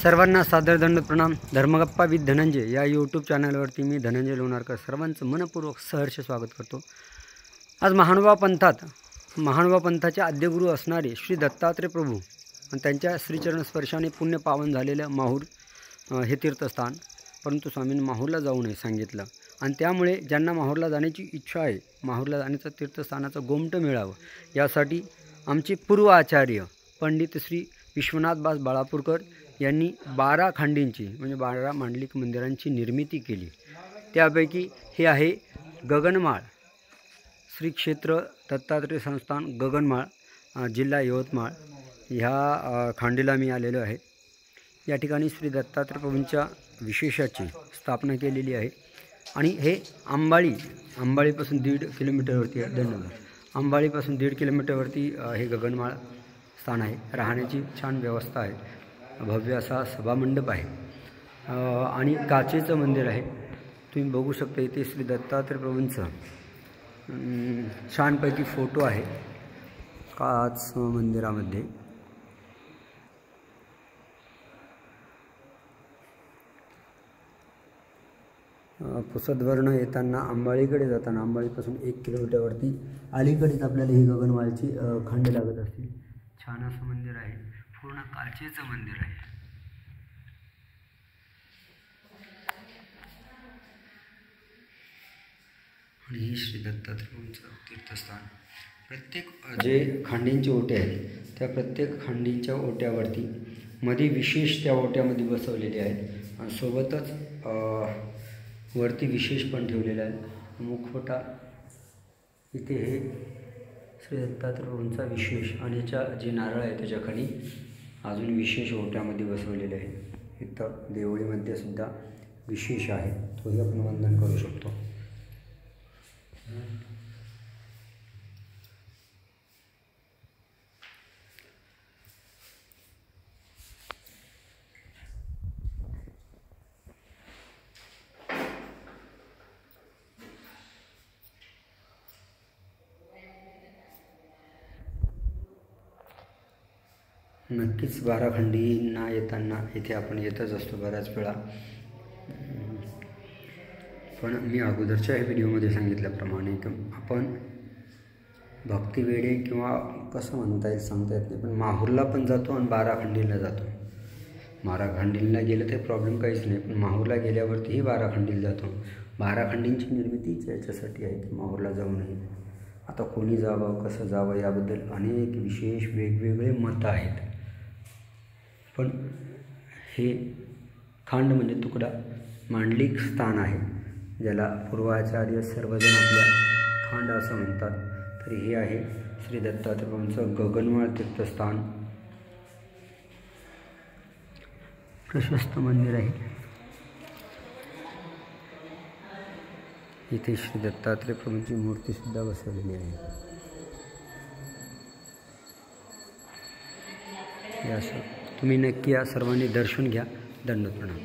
सर्वांना सादर दंड प्रणाम। धर्मगप्पा विथ धनंजय या यूट्यूब चॅनलवरती मी धनंजय लोणारकर सर्वांचं मनपूर्वक सहर्ष स्वागत करतो। आज महानुभाव पंथाचे आद्यगुरू असणारे श्री दत्तात्रय प्रभू आणि त्यांच्या श्रीचरण स्पर्शाने पुण्य पावन झालेलं माहूर हे तीर्थस्थान, परंतु स्वामींनी माहूरला जाऊ नये सांगितलं आणि त्यामुळे ज्यांना माहूरला जाण्याची इच्छा आहे, माहूरला जाण्याचं तीर्थस्थानाचं गोमटं मिळावं यासाठी आमचे पूर्व आचार्य पंडित श्री विश्वनाथदास बाळापूरकर यांनी 12 खांडींची म्हणजे 12 मांडलिक मंदिरांची निर्मिती केली। त्यापैकी हे आहे गगनमाळ श्री क्षेत्र दत्तात्रय संस्थान गगनमाळ, जिल्हा यवतमाळ। ह्या खांडीला मी आलेलो आहे। या ठिकाणी श्री दत्तात्रय प्रभूंच्या विशेषाची स्थापना केलेली आहे आणि हे अंबाळीपासून 1.5 किलोमीटरवरती आहे। अंबाळीपासून 1.5 किलोमीटरवरती हे गगनमाळ स्थान आहे। राहण्याची छान व्यवस्था आहे, भव्य असा सभामंडप आहे आणि काचेचं मंदिर आहे। तुम्ही बघू शकता इथे श्री दत्तात्रय प्रभूंचं छानपैकी फोटो आहे काच मंदिरामध्ये। पुसदवरनं येताना अंबाळीकडे जाताना अंबाळीपासून 1 किलोमीटरवरती अलीकडेच आपल्याला ही गगनमाळची खंड लागत असतील। छान असं मंदिर आहे, पूर्ण काचेचं मंदिर आहे। आणि ही श्री दत्तात्रयांचं तीर्थस्थान। प्रत्येक जे खांडींचे ओटे आहेत त्या प्रत्येक खांडींच्या ओट्यावरती मध्ये विशेष त्या ओट्यामध्ये बसवलेले आहेत आणि सोबतच वरती विशेष पण ठेवलेला आहे। मुखवटा इथे हे श्री दत्तात्रय प्रभूंचा विशेष आणि याच्या जे नारळ आहे त्याच्याखाली अजून विशेष ओट्यामध्ये बसवलेले आहे। इथं देवळीमध्ये सुद्धा विशेष आहे, तोही आपण वंदन करू शकतो। नक्कीच 12 खंडींना येताना इथे आपण येतच असतो बऱ्याच वेळा, पण मी अगोदरच्या व्हिडिओमध्ये सांगितल्याप्रमाणे आपण भक्तिवेडे किंवा कसं म्हणता येईल सांगता येत नाही, पण माहूरला पण जातो आणि 12 खंडीला जातो। 12 खंडीला गेलं तर प्रॉब्लेम काहीच नाही, पण माहूरला गेल्यावरतीही 12 खंडीला जातो। 12 खंडींची निर्मितीच याच्यासाठी आहे की माहूरला जाऊ नये। आता कोणी जावं कसं जावं याबद्दल अनेक विशेष वेगवेगळे मतं आहेत, पण हे खांड म्हणजे तुकडा मांडलिक स्थान आहे, ज्याला पूर्वाचार्य सर्वजण आपल्या खांड असं म्हणतात। तर हे आहे श्री दत्तात्रय प्रभूंचं गगनमाळ तीर्थस्थान। प्रशस्त मंदिर आहे। इथे श्री दत्तात्रय प्रभूंची मूर्ती सुद्धा बसवलेली आहे। तुम्ही नक्की या सर्वांनी दर्शन घ्या। दंड प्रणाम।